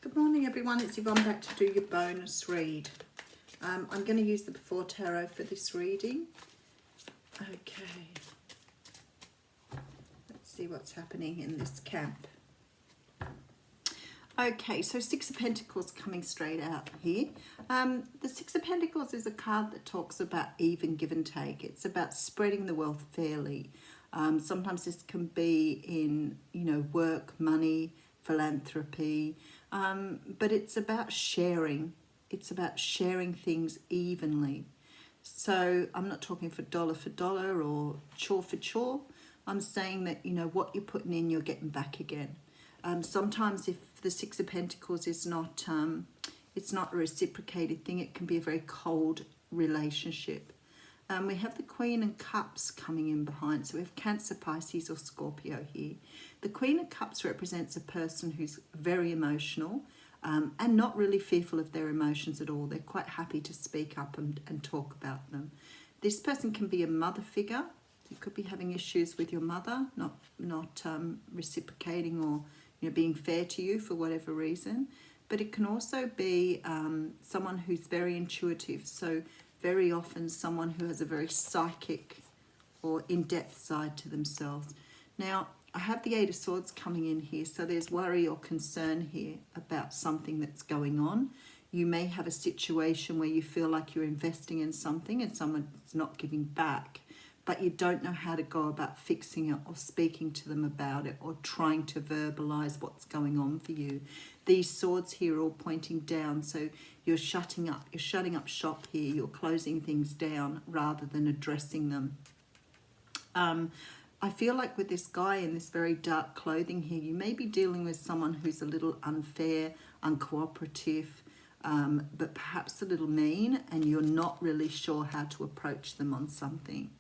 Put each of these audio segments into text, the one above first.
Good morning everyone, it's Yvonne back to do your bonus read. I'm going to use the Before Tarot for this reading. Okay, let's see what's happening in this camp. Okay, so Six of Pentacles coming straight out here. The Six of Pentacles is a card that talks about even give and take. It's about spreading the wealth fairly. Sometimes this can be in, work, money, philanthropy, but it's about sharing. It's about sharing things evenly. So I'm not talking for dollar or chore for chore. I'm saying that, what you're putting in, you're getting back again. Sometimes if the Six of Pentacles is not, it's not a reciprocated thing, it can be a very cold relationship. We have the Queen of Cups coming in behind. So we have Cancer, Pisces or Scorpio here. The Queen of Cups represents a person who's very emotional and not really fearful of their emotions at all. They're quite happy to speak up and talk about them. This person can be a mother figure. You could be having issues with your mother, not reciprocating or being fair to you for whatever reason. But it can also be someone who's very intuitive. So very often someone who has a very psychic or in-depth side to themselves. Now, I have the Eight of Swords coming in here, so there's worry or concern here about something that's going on. You may have a situation where you feel like you're investing in something and someone's not giving back, but you don't know how to go about fixing it or speaking to them about it or trying to verbalize what's going on for you. These swords here are all pointing down, so you're shutting up shop here, you're closing things down rather than addressing them. I feel like with this guy in this very dark clothing here, you may be dealing with someone who's a little unfair, uncooperative, but perhaps a little mean, and you're not really sure how to approach them on something.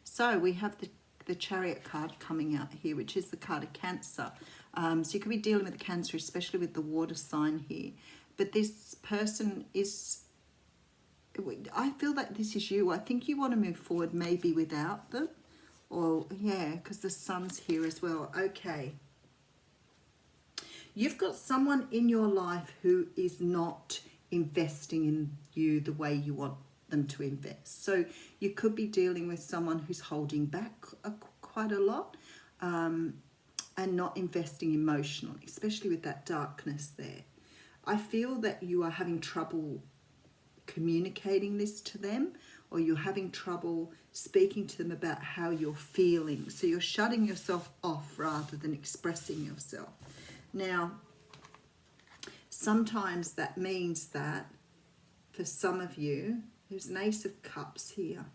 So we have the Chariot card coming out here, which is the card of Cancer. So you could be dealing with the Cancer, especially with the water sign here. But this person is, I feel that this is you. I think you want to move forward maybe without them. Or, yeah, because the sun's here as well. Okay. You've got someone in your life who is not investing in you the way you want them to invest. So you could be dealing with someone who's holding back quite a lot and not investing emotionally, especially with that darkness there. I feel that you are having trouble communicating this to them, or you're having trouble speaking to them about how you're feeling. So you're shutting yourself off rather than expressing yourself. Now, sometimes that means that for some of you, there's an Ace of Cups here.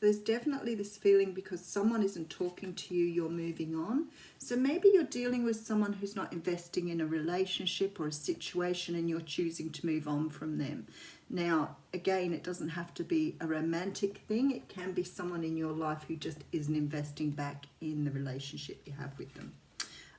There's definitely this feeling because someone isn't talking to you, you're moving on. So maybe you're dealing with someone who's not investing in a relationship or a situation and you're choosing to move on from them. Now, again, it doesn't have to be a romantic thing. It can be someone in your life who just isn't investing back in the relationship you have with them.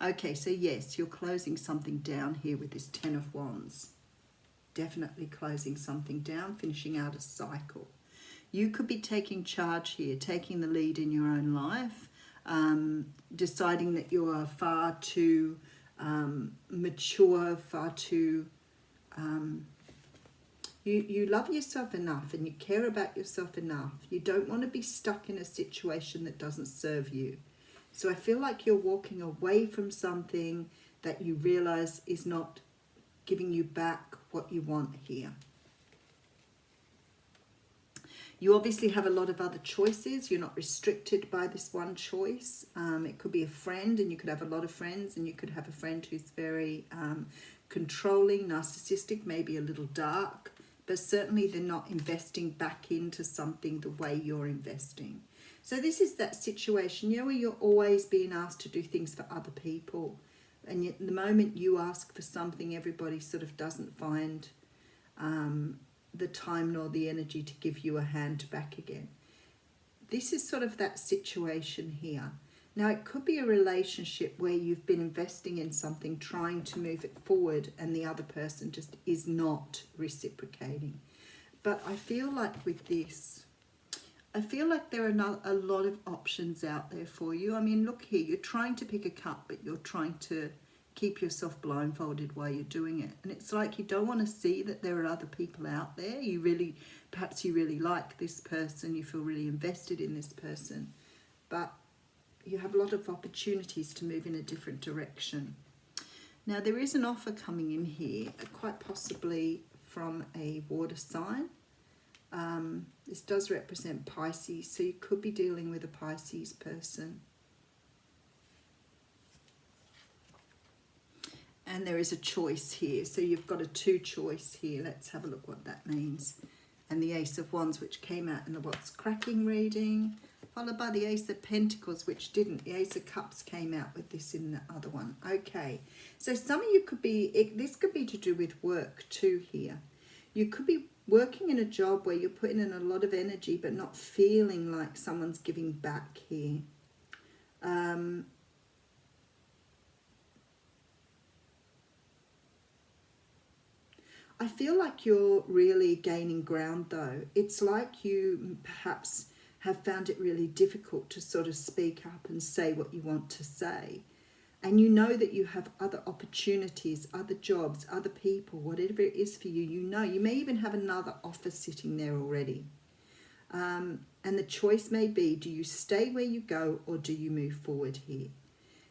Okay, so yes, you're closing something down here with this Ten of Wands. Definitely closing something down, finishing out a cycle. You could be taking charge here, taking the lead in your own life, deciding that you are far too mature, far too... You love yourself enough and you care about yourself enough. You don't want to be stuck in a situation that doesn't serve you. So I feel like you're walking away from something that you realize is not giving you back what you want here. You obviously have a lot of other choices. You're not restricted by this one choice. It could be a friend, and you could have a lot of friends, and you could have a friend who's very controlling, narcissistic, maybe a little dark, but certainly they're not investing back into something the way you're investing. So this is that situation, where you're always being asked to do things for other people. And yet the moment you ask for something, everybody sort of doesn't find the time nor the energy to give you a hand back again. This is sort of that situation here. Now, it could be a relationship where you've been investing in something, trying to move it forward, and the other person just is not reciprocating. But I feel like with this, I feel like there are a lot of options out there for you. I mean, look here, you're trying to pick a cup, but you're trying to keep yourself blindfolded while you're doing it. And it's like you don't want to see that there are other people out there. Perhaps you really like this person, you feel really invested in this person, but you have a lot of opportunities to move in a different direction. Now there is an offer coming in here, quite possibly from a water sign. This does represent Pisces, so you could be dealing with a Pisces person. And there is a choice here, so you've got a 2 choice here. Let's have a look what that means. And the Ace of Wands, which came out in the What's Cracking reading, followed by the Ace of Pentacles, which didn't. The Ace of Cups came out with this in the other one. Okay, so some of you could be, this could be to do with work too here. You could be working in a job where you're putting in a lot of energy but not feeling like someone's giving back here. I feel like you're really gaining ground though. It's like you perhaps have found it really difficult to sort of speak up and say what you want to say. And you know that you have other opportunities, other jobs, other people, whatever it is for you, you know. You may even have another offer sitting there already. And the choice may be, do you stay where you go or do you move forward here?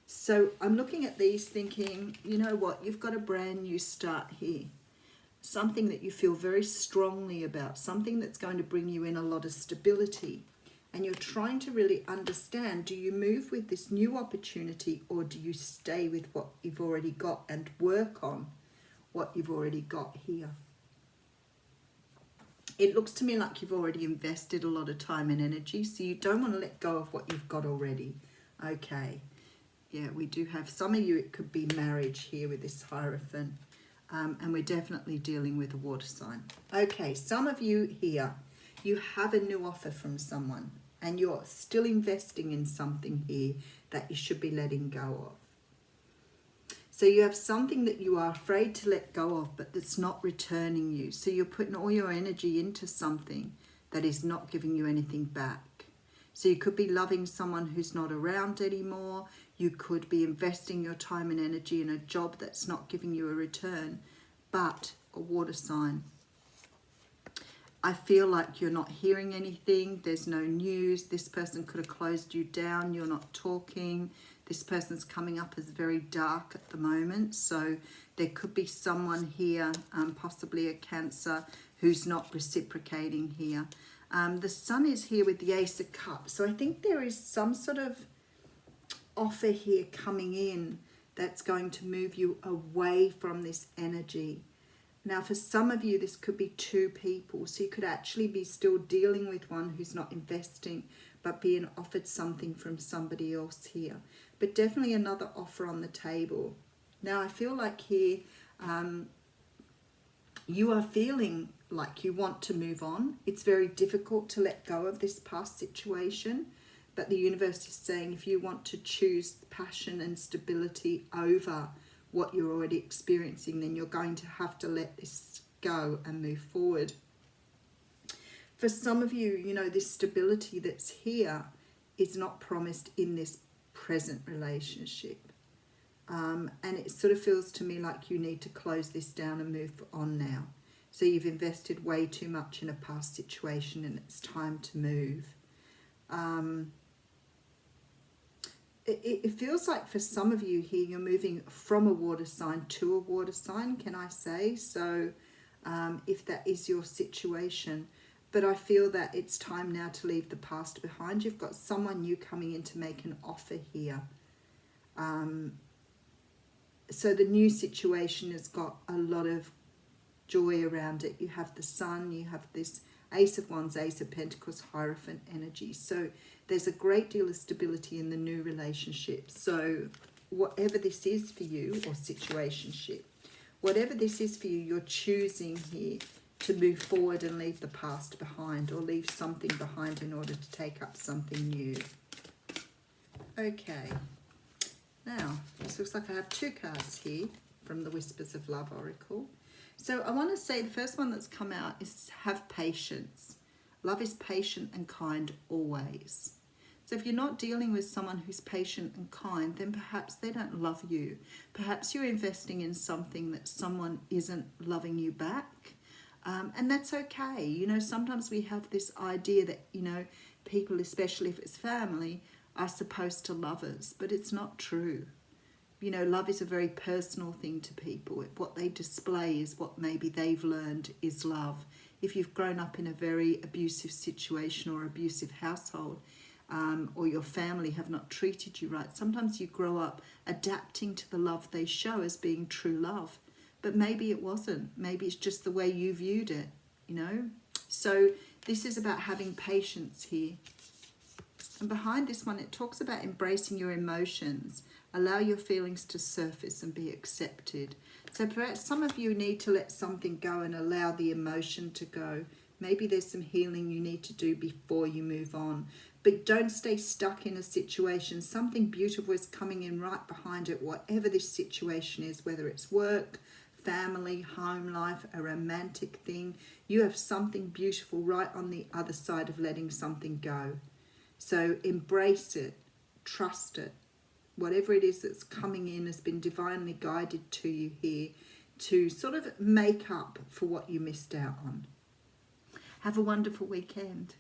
So I'm looking at these thinking, you know what, you've got a brand new start here. Something that you feel very strongly about, something that's going to bring you in a lot of stability. And you're trying to really understand, do you move with this new opportunity or do you stay with what you've already got and work on what you've already got here? It looks to me like you've already invested a lot of time and energy, so you don't want to let go of what you've got already. Okay, yeah, we do have, some of you, it could be marriage here with this Hierophant. And we're definitely dealing with a water sign. Okay, some of you here, you have a new offer from someone and you're still investing in something here that you should be letting go of. So you have something that you are afraid to let go of, but that's not returning you. So you're putting all your energy into something that is not giving you anything back. So you could be loving someone who's not around anymore. You could be investing your time and energy in a job that's not giving you a return, but a water sign. I feel like you're not hearing anything. There's no news. This person could have closed you down. You're not talking. This person's coming up as very dark at the moment. So there could be someone here, possibly a Cancer, who's not reciprocating here. The Sun is here with the Ace of Cups. So I think there is some sort of offer here coming in that's going to move you away from this energy. Now, for some of you, this could be 2 people. So you could actually be still dealing with one who's not investing, but being offered something from somebody else here. But definitely another offer on the table. Now, I feel like here, you are feeling like you want to move on. It's very difficult to let go of this past situation. But the universe is saying if you want to choose passion and stability over what you're already experiencing, then you're going to have to let this go and move forward. For some of you, you know, this stability that's here is not promised in this present relationship. And it sort of feels to me like you need to close this down and move on now. So you've invested way too much in a past situation and it's time to move. It feels like for some of you here, you're moving from a water sign to a water sign, can I say? So if that is your situation. But I feel that it's time now to leave the past behind. You've got someone new coming in to make an offer here. So the new situation has got a lot of joy around it. You have the Sun, you have this Ace of Wands, Ace of Pentacles, Hierophant energy. So there's a great deal of stability in the new relationship. So whatever this is for you, or situationship, whatever this is for you, you're choosing here to move forward and leave the past behind, or leave something behind in order to take up something new. Okay. Now, this looks like I have 2 cards here from the Whispers of Love Oracle. So I want to say the first one that's come out is have patience. Love is patient and kind always. So if you're not dealing with someone who's patient and kind, then perhaps they don't love you. Perhaps you're investing in something that someone isn't loving you back. And that's okay. You know, sometimes we have this idea that, you know, people, especially if it's family, are supposed to love us, but it's not true. You know, love is a very personal thing to people. What they display is what maybe they've learned is love. If you've grown up in a very abusive situation or abusive household, or your family have not treated you right, sometimes you grow up adapting to the love they show as being true love. But maybe it wasn't. Maybe it's just the way you viewed it, you know. So this is about having patience here. And behind this one, it talks about embracing your emotions. Allow your feelings to surface and be accepted. So perhaps some of you need to let something go and allow the emotion to go. Maybe there's some healing you need to do before you move on. But don't stay stuck in a situation. Something beautiful is coming in right behind it, whatever this situation is, whether it's work, family, home life, a romantic thing. You have something beautiful right on the other side of letting something go. So embrace it, trust it. Whatever it is that's coming in has been divinely guided to you here to sort of make up for what you missed out on. Have a wonderful weekend.